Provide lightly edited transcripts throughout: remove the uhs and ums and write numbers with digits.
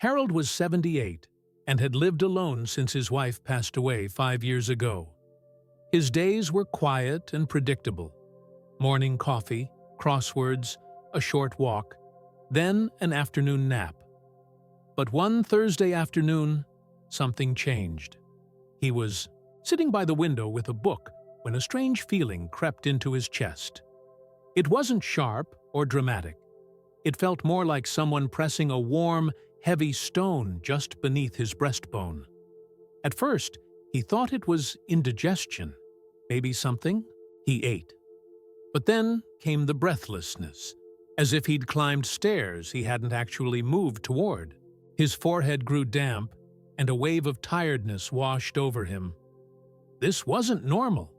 Harold was 78 and had lived alone since his wife passed away 5 years ago. His days were quiet and predictable. Morning coffee, crosswords, a short walk, then an afternoon nap. But one Thursday afternoon, something changed. He was sitting by the window with a book when a strange feeling crept into his chest. It wasn't sharp or dramatic. It felt more like someone pressing a warm, heavy stone just beneath his breastbone. At first, he thought it was indigestion, maybe something he ate. But then came the breathlessness, as if he'd climbed stairs he hadn't actually moved toward. His forehead grew damp, and a wave of tiredness washed over him. This wasn't normal.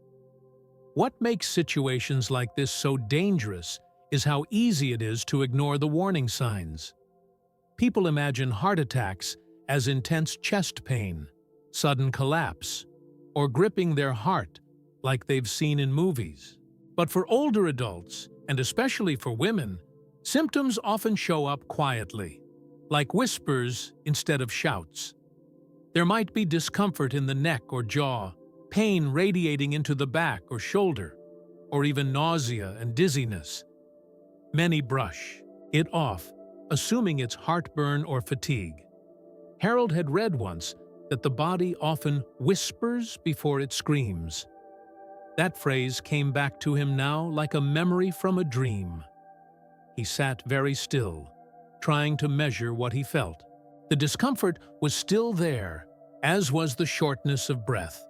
What makes situations like this so dangerous is how easy it is to ignore the warning signs. People imagine heart attacks as intense chest pain, sudden collapse, or gripping their heart like they've seen in movies. But for older adults, and especially for women, symptoms often show up quietly, like whispers instead of shouts. There might be discomfort in the neck or jaw, pain radiating into the back or shoulder, or even nausea and dizziness. Many brush it off, assuming it's heartburn or fatigue. Harold had read once that the body often whispers before it screams. That phrase came back to him now like a memory from a dream. He sat very still, trying to measure what he felt. The discomfort was still there, as was the shortness of breath.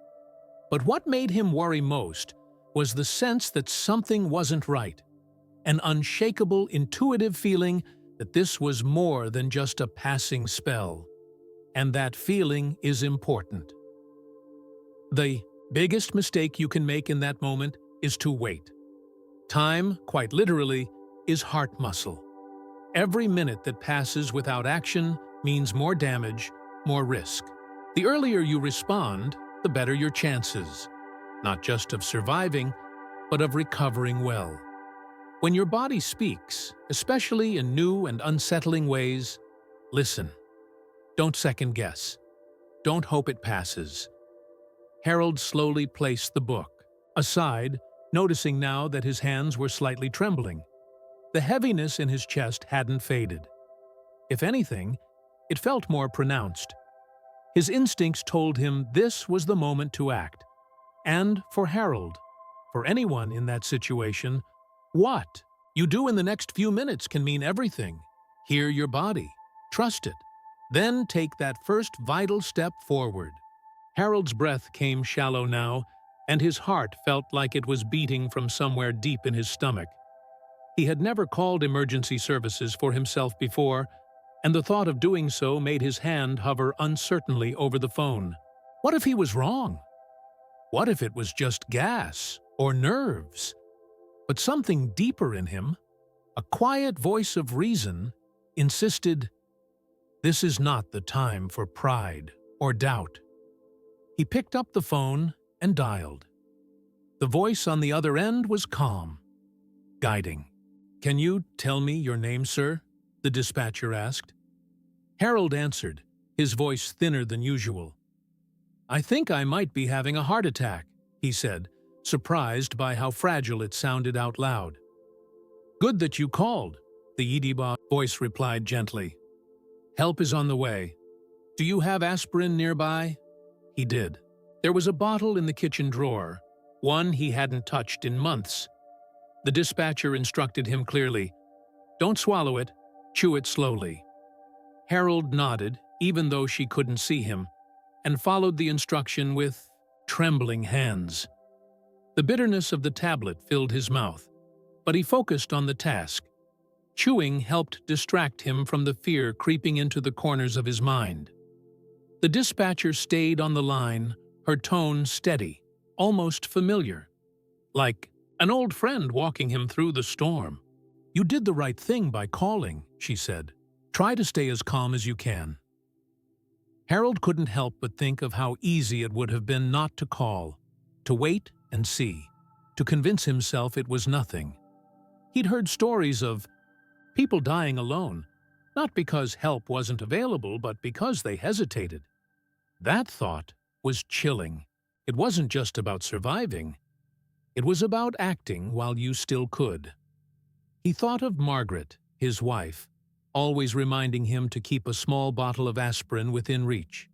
But what made him worry most was the sense that something wasn't right, an unshakable, intuitive feeling that this was more than just a passing spell. And that feeling is important. The biggest mistake you can make in that moment is to wait. Time, quite literally, is heart muscle. Every minute that passes without action means more damage, more risk. The earlier you respond, the better your chances, not just of surviving, but of recovering well. When your body speaks, especially in new and unsettling ways, listen. Don't second guess. Don't hope it passes. Harold slowly placed the book aside, noticing now that his hands were slightly trembling. The heaviness in his chest hadn't faded. If anything, it felt more pronounced. His instincts told him this was the moment to act. And for Harold, for anyone in that situation, what you do in the next few minutes can mean everything. Hear your body. Trust it. Then take that first vital step forward. Harold's breath came shallow now, and his heart felt like it was beating from somewhere deep in his stomach. He had never called emergency services for himself before, and the thought of doing so made his hand hover uncertainly over the phone. What if he was wrong? What if it was just gas or nerves? But something deeper in him, a quiet voice of reason, insisted, this is not the time for pride or doubt. He picked up the phone and dialed. The voice on the other end was calm, guiding. "Can you tell me your name, sir?" the dispatcher asked. Harold answered, his voice thinner than usual. "I think I might be having a heart attack," he said, surprised by how fragile it sounded out loud. "Good that you called," the ED voice replied gently. "Help is on the way. Do you have aspirin nearby?" He did. There was a bottle in the kitchen drawer, one he hadn't touched in months. The dispatcher instructed him clearly, "Don't swallow it, chew it slowly." Harold nodded, even though she couldn't see him, and followed the instruction with trembling hands. The bitterness of the tablet filled his mouth, but he focused on the task. Chewing helped distract him from the fear creeping into the corners of his mind. The dispatcher stayed on the line, her tone steady, almost familiar, like an old friend walking him through the storm. "You did the right thing by calling," she said. "Try to stay as calm as you can." Harold couldn't help but think of how easy it would have been not to call, to wait and see, to convince himself it was nothing. He'd heard stories of people dying alone, not because help wasn't available, but because they hesitated. That thought was chilling. It wasn't just about surviving. It was about acting while you still could. He thought of Margaret, his wife, always reminding him to keep a small bottle of aspirin within reach.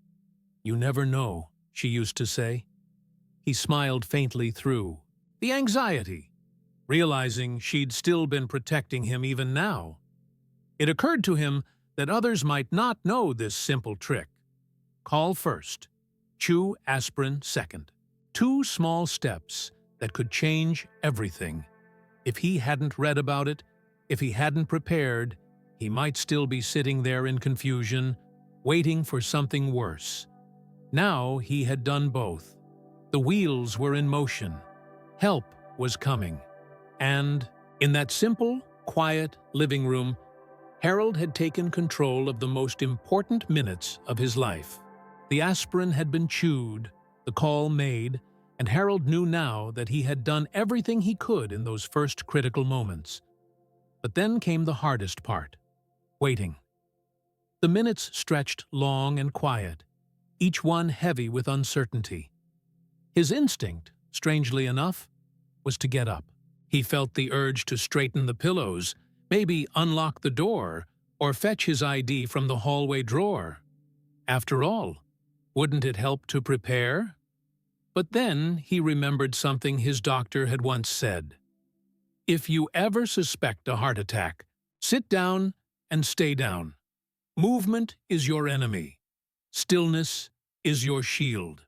"You never know," she used to say. He smiled faintly through the anxiety, realizing she'd still been protecting him even now. It occurred to him that others might not know this simple trick. Call first, chew aspirin second. 2 small steps that could change everything. If he hadn't read about it, if he hadn't prepared, he might still be sitting there in confusion, waiting for something worse. Now he had done both. The wheels were in motion. Help was coming. And, in that simple, quiet living room, Harold had taken control of the most important minutes of his life. The aspirin had been chewed, the call made, and Harold knew now that he had done everything he could in those first critical moments. But then came the hardest part: waiting. The minutes stretched long and quiet, each one heavy with uncertainty. His instinct, strangely enough, was to get up. He felt the urge to straighten the pillows, maybe unlock the door, or fetch his ID from the hallway drawer. After all, wouldn't it help to prepare? But then he remembered something his doctor had once said. "If you ever suspect a heart attack, sit down and stay down. Movement is your enemy. Stillness is your shield."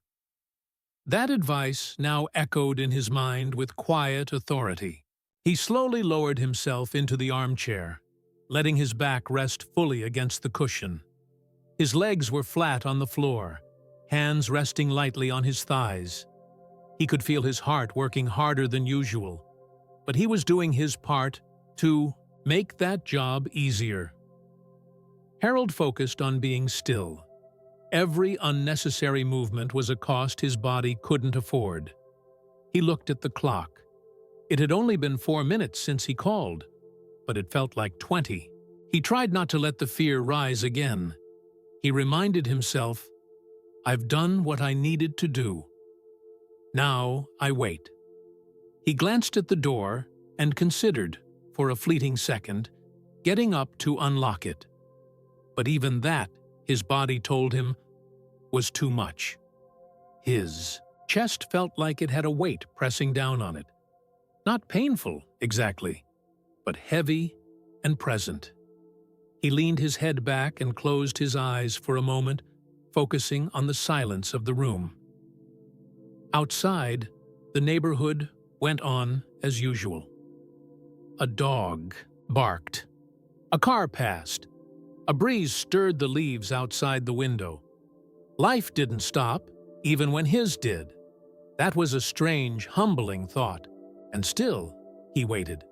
That advice now echoed in his mind with quiet authority. He slowly lowered himself into the armchair, letting his back rest fully against the cushion. His legs were flat on the floor, hands resting lightly on his thighs. He could feel his heart working harder than usual, but he was doing his part to make that job easier. Harold focused on being still. Every unnecessary movement was a cost his body couldn't afford. He looked at the clock. It had only been 4 minutes since he called, but it felt like 20. He tried not to let the fear rise again. He reminded himself, "I've done what I needed to do. Now I wait." He glanced at the door and considered, for a fleeting second, getting up to unlock it. But even that, his body told him, was too much. His chest felt like it had a weight pressing down on it. Not painful, exactly, but heavy and present. He leaned his head back and closed his eyes for a moment, focusing on the silence of the room. Outside, the neighborhood went on as usual. A dog barked. A car passed. A breeze stirred the leaves outside the window. Life didn't stop, even when his did. That was a strange, humbling thought, and still, he waited.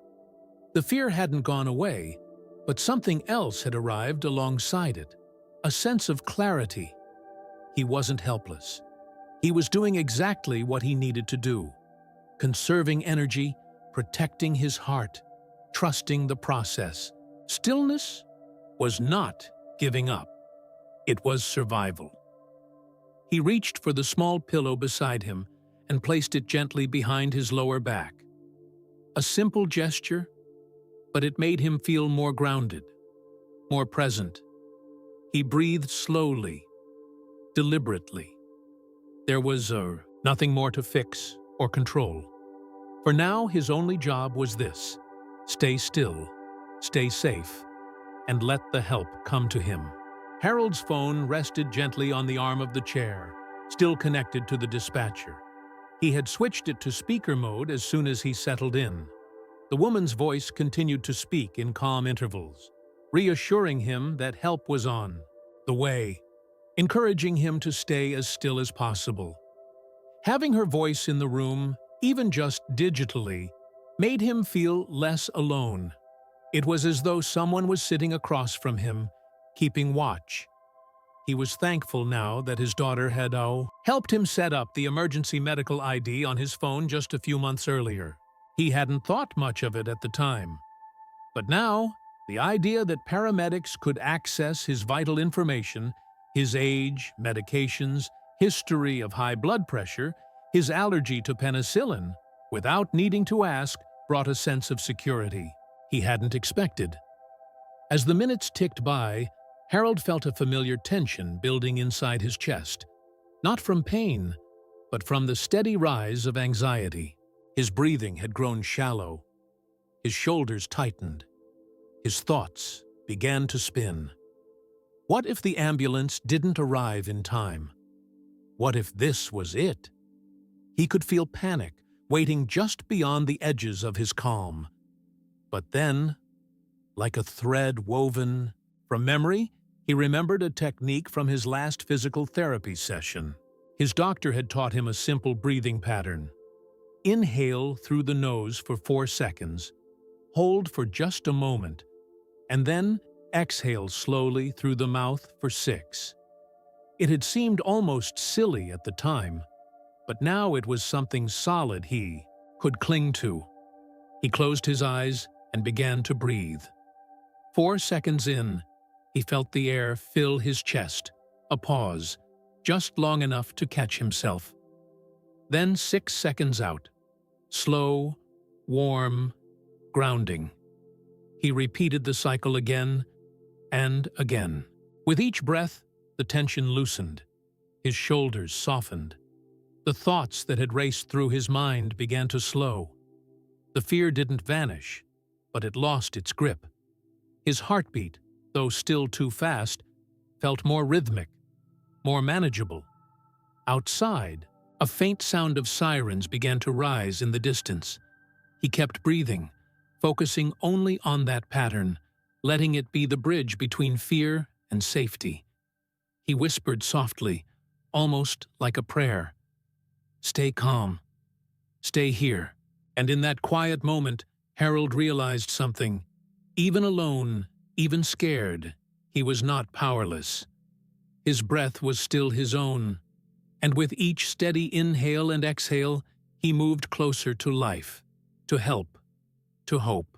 The fear hadn't gone away, but something else had arrived alongside it, a sense of clarity. He wasn't helpless. He was doing exactly what he needed to do, conserving energy, protecting his heart, trusting the process. Stillness was not giving up. It was survival. He reached for the small pillow beside him and placed it gently behind his lower back. A simple gesture, but it made him feel more grounded, more present. He breathed slowly, deliberately. There was nothing more to fix or control. For now, his only job was this: stay still, stay safe, and let the help come to him. Harold's phone rested gently on the arm of the chair, still connected to the dispatcher. He had switched it to speaker mode as soon as he settled in. The woman's voice continued to speak in calm intervals, reassuring him that help was on the way, encouraging him to stay as still as possible. Having her voice in the room, even just digitally, made him feel less alone. It was as though someone was sitting across from him, keeping watch. He was thankful now that his daughter had helped him set up the emergency medical ID on his phone just a few months earlier. He hadn't thought much of it at the time. But now, The idea that paramedics could access his vital information, his age, medications, history of high blood pressure, his allergy to penicillin, without needing to ask, brought a sense of security he hadn't expected. As the minutes ticked by, Harold felt a familiar tension building inside his chest, not from pain, but from the steady rise of anxiety. His breathing had grown shallow. His shoulders tightened. His thoughts began to spin. What if the ambulance didn't arrive in time? What if this was it? He could feel panic waiting just beyond the edges of his calm. But then, like a thread woven from memory, he remembered a technique from his last physical therapy session. His doctor had taught him a simple breathing pattern. Inhale through the nose for 4 seconds, hold for just a moment, and then exhale slowly through the mouth for 6. It had seemed almost silly at the time, but now it was something solid he could cling to. He closed his eyes and began to breathe. 4 seconds in, he felt the air fill his chest, a pause, just long enough to catch himself. Then 6 seconds out, slow, warm, grounding. He repeated the cycle again and again. With each breath, the tension loosened. His shoulders softened. The thoughts that had raced through his mind began to slow. The fear didn't vanish, but it lost its grip. His heartbeat, though still too fast, felt more rhythmic, more manageable. Outside, a faint sound of sirens began to rise in the distance. He kept breathing, focusing only on that pattern, letting it be the bridge between fear and safety. He whispered softly, almost like a prayer, "Stay calm. Stay here." And in that quiet moment, Harold realized something. Even alone, even scared, he was not powerless. His breath was still his own, and with each steady inhale and exhale, he moved closer to life, to help, to hope.